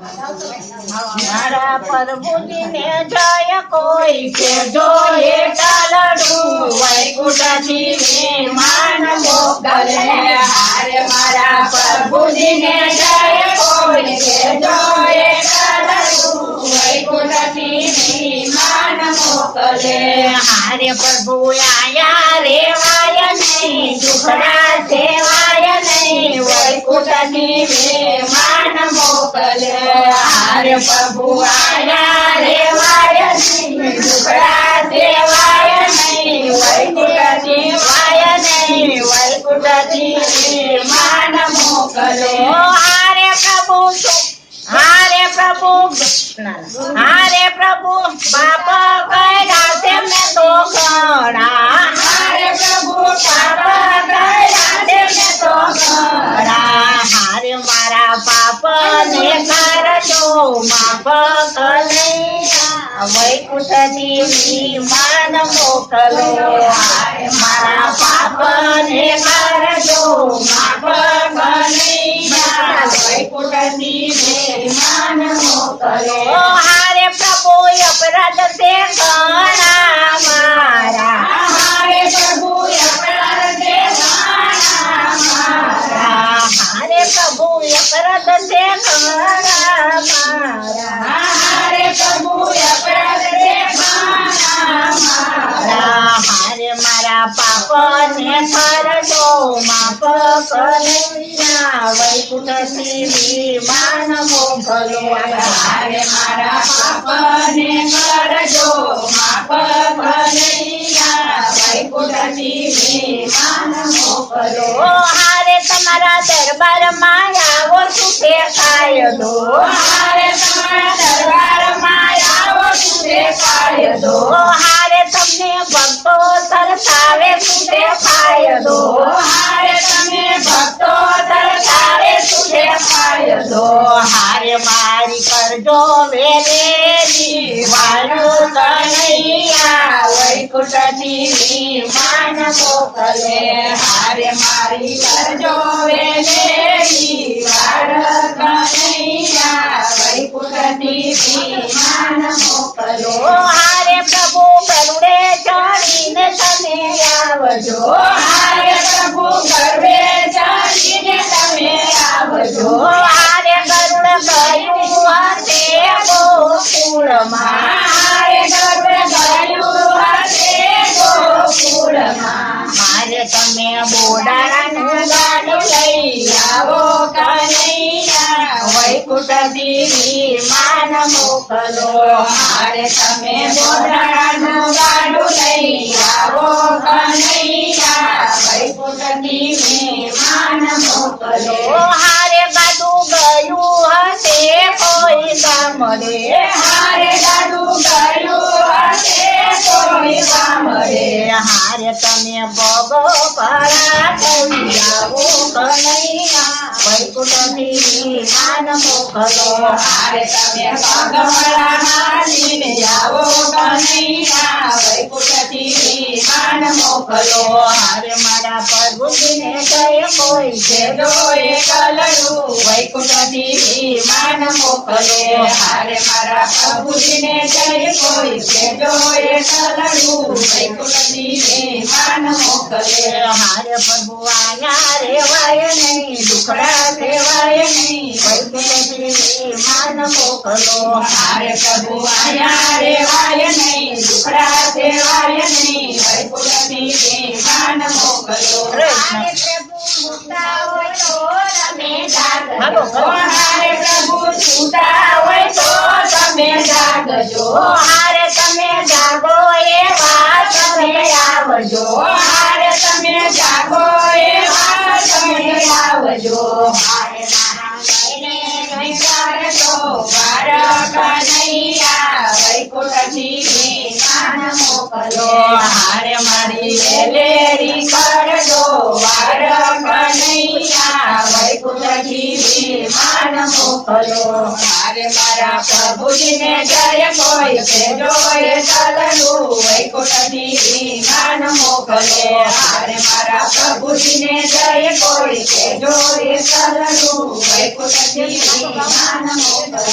મારા પ્રભુજીને જય કોઈ કેજો એટલું વૈકુંઠથી મહેમાન મોકલે હારે મારા પ્રભુજીને જય કોઈ કેજો એટલું વૈકુંઠથી મહેમાન મોકલે હારે પ્રભુ આયા રેવાય નહીં દુખડા સેવાય નહીં વૈકુંઠથી મહેમાન મોકલે હારે પ્રભુ આયા રેવાય નહીં દુખડા સેવાય નહીં વૈકુંઠથી વાય નહીં વૈકુંઠથી મહેમાન મોકલે હારે પ્રભુ પાપ કર્યા તેમને તો ઘણા હારે પ્રભુ પાપ કર્યા તેમને તો ઘણા હારે મારા પાપ ને કરજો માફ કનૈયા વૈકુંઠથી મહેમાન મોકલો હારે મારા પાપ ને કરજો માફ કનૈયા વૈકુંઠથી મહેમાન મોકલો હારે પ્રભુ અપરાધ સે ઘણા મારા હારે પ્રભુ અપરાધ સે ઘણા મારા હારે પ્રભુ અપરાધ સે ઘણા મારા હારે પ્રભુ અપરાધ સે ઘણા મારા હારે મારા પાપ ને કરજો માફ કનૈયા વૈકુંઠથી મહેમાન મોકલો હારે મારા પાપ ને કરજો માફ કનૈયા વૈકુંઠથી મહેમાન મોકલો હારે તમારા દરબારમાં આવો સુખે કાયદો હારે તમારા દરબારમાં આવો સુખે કાયદો હારે તમને ભક્તો તરસાવે સુખે કાયદો હારે તમે ભક્તો તરસાવે સુખે કાયદો હારે મારી કરજો વેલેલી વાળું કનૈયા વૈકુંઠથી મહેમાન મોકલે હારે મારી કરજો વેલેલી વાળું કનૈયા વૈકુંઠથી મહેમાન મોકલો હારે પ્રભુ ગરુડે ચડીને તમે આવજો હારે પ્રભુ ગરુડે ચડીને તમે આવજો હારે ગરુડ ગયું હશે ગોકુળમાં હારે ગરુડ ગયું હશે ગોકુળમાં હારે તમે બોડાનું ગાડું લઈ આવો કનૈયા વૈકુંઠથી મહેમાન મોકલો હારે તમે બોડાનું ગાડું લઈ આવો કનૈયા વૈકુંઠથી મહેમાન મોકલો હારે ગાડું ગયું હશે કોઈ ગામડે હારે ગાડું ગયું હશે કોઈ ગામડે હારે તમે બગો પરા કરી આવો કનૈયા વૈકુંઠથી મહેમાન મોકલો હારે તમે પગમરા હાલીને આવો કનૈયા વૈકુંઠથી મહેમાન મોકલો હારે મારા પ્રભુજીને જય કોઈ કેજો એકલું વૈકુંઠથી મહેમાન મોકલો હારે મારા પ્રભુજીને જય કોઈ કેજો એકલું વૈકુંઠથી મહેમાન મોકલે હારે પ્રભુ આયા રેવાય નહીં દુખડા સેવાય નહીં વૈકુંઠથી મહેમાન મોકલો હારે પ્રભુ આયા રેવાય નહીં દુખડા સેવાય નહીં વૈકુંઠથી મહેમાન મોકલો હારે પ્રભુ છૂટા હોય તો તમે જાગજો હારે પ્રભુ છૂટા હોય તો તમે જાગજો હારે તમે જાગો એવા તમે આવજો હારે તમે જાગો એવા તમે આવજો હારે મારા કરજો વાર કનૈયા વૈકુંઠથી મહેમાન મોકલો હારે મારી વેલેરી કરજો વાર કનૈયા વૈકુંઠથી વિમાન મોકલો મારે મારા પ્રભુજીને જય કોઈ કહેજો એ ચાલનું વૈકુંઠથી વિમાન મોકલો મારે મારા પ્રભુજીને જય કોઈ કહેજો એ ચાલનું વૈકુંઠથી વિમાન મોકલો